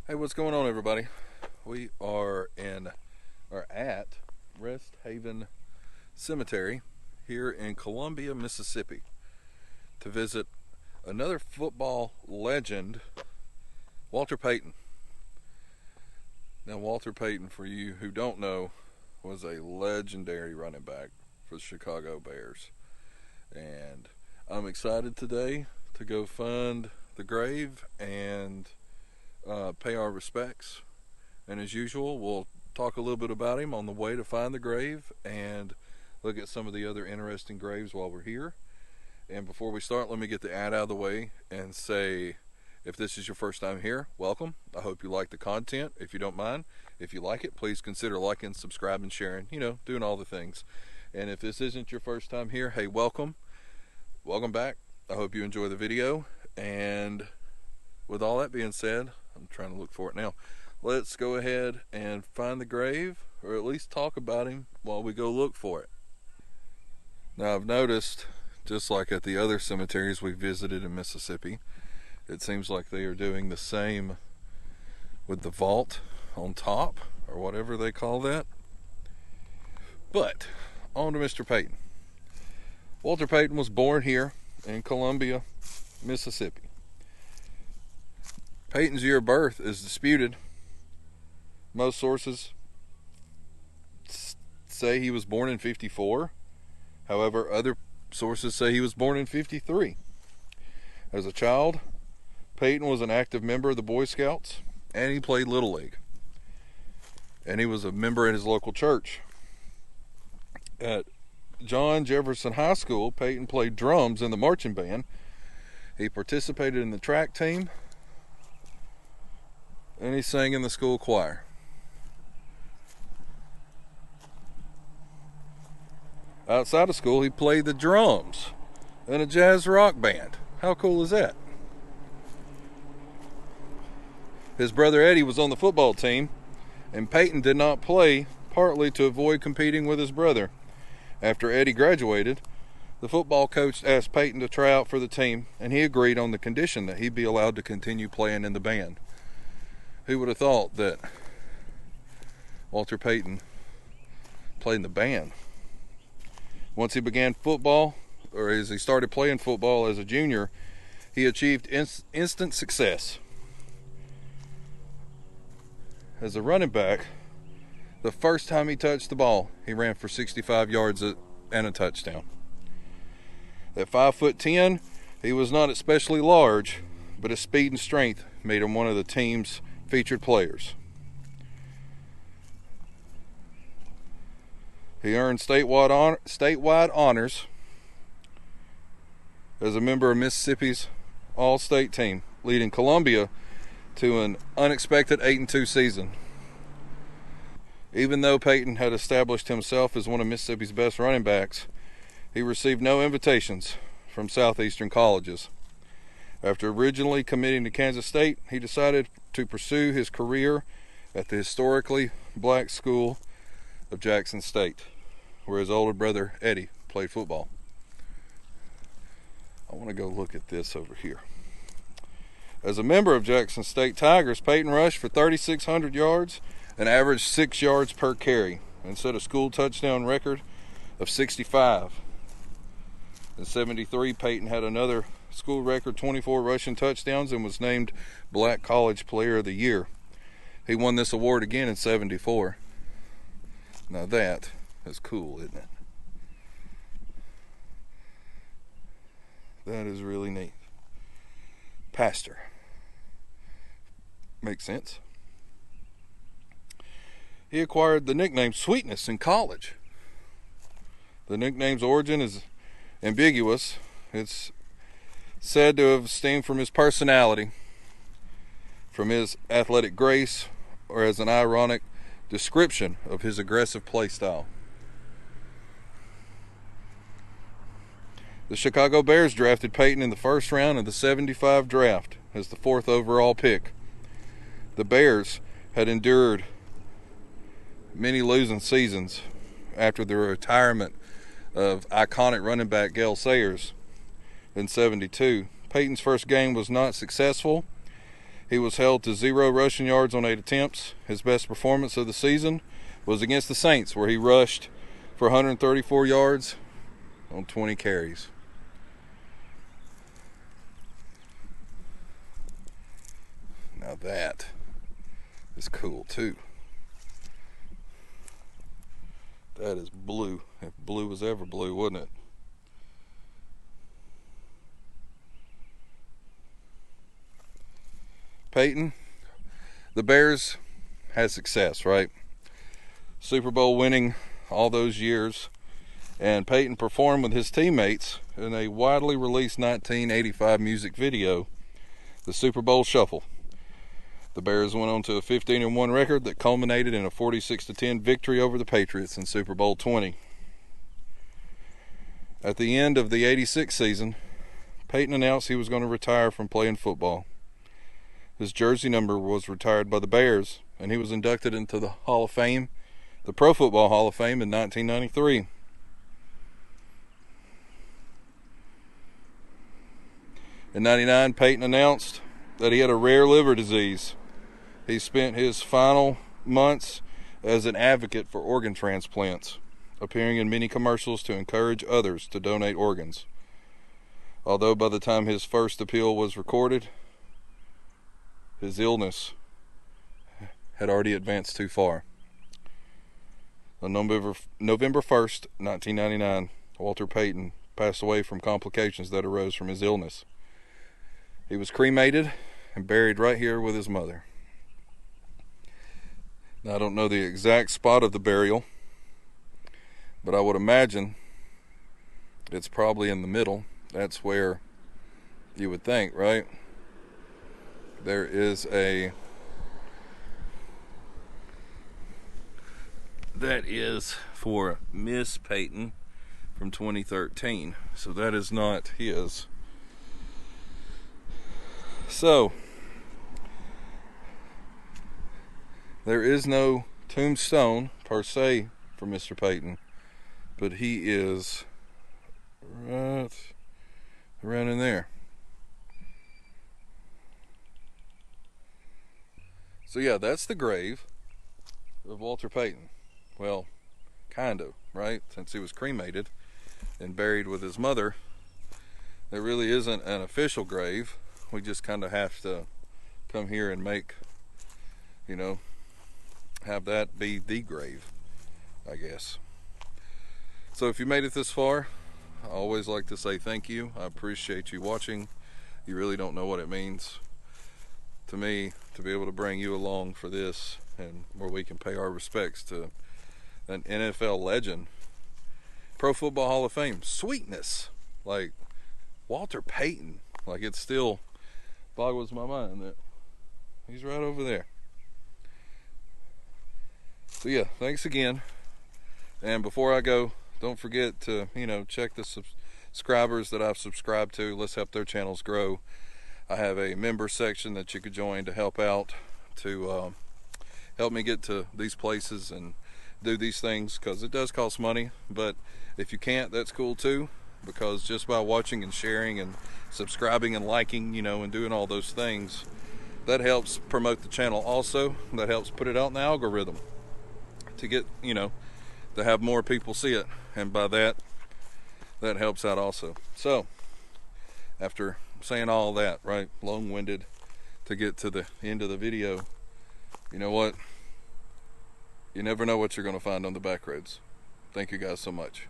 Hey, what's going on, everybody? We are at Rest Haven Cemetery here in Columbia, Mississippi, to visit another football legend, Walter Payton. Now, Walter Payton, for you who don't know, was a legendary running back for the Chicago Bears. And I'm excited today to go find the grave and pay our respects. And as usual, we'll talk a little bit about him on the way to find the grave and look at some of the other interesting graves while we're here. And before we start, let me get the ad out of the way and say, if this is your first time here, welcome. I hope you like the content. If you don't mind, if you like it, please consider liking, subscribing, sharing, doing all the things. And if this isn't your first time here, hey, welcome. Welcome back. I hope you enjoy the video. And with all that being said, I'm trying to look for it now. Let's go ahead and find the grave, or at least talk about him while we go look for it. Now, I've noticed, just like at the other cemeteries we visited in Mississippi, it seems like they are doing the same with the vault on top, or whatever they call that. But on to Mr. Payton. Walter Payton was born here in Columbia, Mississippi. Payton's year of birth is disputed. Most sources say he was born in 54. However, other sources say he was born in 53. As a child, Payton was an active member of the Boy Scouts, and he played Little League. And he was a member in his local church. At Jefferson High School, Payton played drums in the marching band. He participated in the track team, and he sang in the school choir. Outside of school, he played the drums in a jazz rock band. How cool is that? His brother Eddie was on the football team, and Payton did not play, partly to avoid competing with his brother. After Eddie graduated, the football coach asked Payton to try out for the team, and he agreed on the condition that he'd be allowed to continue playing in the band. Who would have thought that Walter Payton played in the band? Once he began football, or as he started playing football as a junior, he achieved instant success. As a running back, the first time he touched the ball, he ran for 65 yards and a touchdown. At 5'10", he was not especially large, but his speed and strength made him one of the team's featured players. He earned statewide honors as a member of Mississippi's All-State team, leading Columbia to an unexpected 8-2 season. Even though Payton had established himself as one of Mississippi's best running backs, he received no invitations from Southeastern colleges. After originally committing to Kansas State, he decided to pursue his career at the historically black school of Jackson State, where his older brother Eddie played football. I want to go look at this over here. As a member of Jackson State Tigers, Payton rushed for 3,600 yards and averaged 6 yards per carry, and set a school touchdown record of 65. In 73, Payton had another school record 24 rushing touchdowns and was named Black College Player of the Year. He won this award again in 74. Now that is cool, isn't it? That is really neat. Pastor. Makes sense. He acquired the nickname Sweetness in college. The nickname's origin is ambiguous. It's said to have stemmed from his personality, from his athletic grace, or as an ironic description of his aggressive play style. The Chicago Bears drafted Payton in the first round of the 75 draft as the 4th overall pick. The Bears had endured many losing seasons after the retirement of iconic running back Gale Sayers in 72. Payton's first game was not successful, He was held to 0 rushing yards on 8 attempts. His best performance of the season was against the Saints, where he rushed for 134 yards on 20 carries. Now that is cool too. That is blue. If blue was ever blue, wouldn't it? Payton, the Bears had success, right? Super Bowl winning all those years, and Payton performed with his teammates in a widely released 1985 music video, the Super Bowl Shuffle. The Bears went on to a 15-1 record that culminated in a 46-10 victory over the Patriots in Super Bowl 20. At the end of the 86 season, Payton announced he was going to retire from playing football. His jersey number was retired by the Bears, and he was inducted into the Hall of Fame, the Pro Football Hall of Fame, in 1993. In 99, Payton announced that he had a rare liver disease. He spent his final months as an advocate for organ transplants, appearing in many commercials to encourage others to donate organs. Although by the time his first appeal was recorded, his illness had already advanced too far. On November 1st, 1999, Walter Payton passed away from complications that arose from his illness. He was cremated and buried right here with his mother. Now, I don't know the exact spot of the burial, but I would imagine it's probably in the middle. That's where you would think, right? There is that is for Miss Payton from 2013. So that is not his. So there is no tombstone per se for Mr. Payton, but he is right around in there. So yeah, that's the grave of Walter Payton. Well, kind of, right? Since he was cremated and buried with his mother, there really isn't an official grave. We just kind of have to come here and make, have that be the grave, I guess. So if you made it this far, I always like to say thank you. I appreciate you watching. You really don't know what it means to me to be able to bring you along for this, and where we can pay our respects to an NFL legend, Pro Football Hall of Fame, sweetness, like Walter Payton. Like, it still boggles my mind that he's right over there. So yeah, thanks again. And before I go, don't forget to, check the subscribers that I've subscribed to. Let's help their channels grow. I have a member section that you could join to help out, to help me get to these places and do these things, because it does cost money. But if you can't, that's cool too, because just by watching and sharing and subscribing and liking, and doing all those things, that helps promote the channel also. That helps put it out in the algorithm to get, to have more people see it, and by that helps out also. So after saying all that, right, long-winded to get to the end of the video, you know what? You never know what you're going to find on the back roads. Thank you guys so much.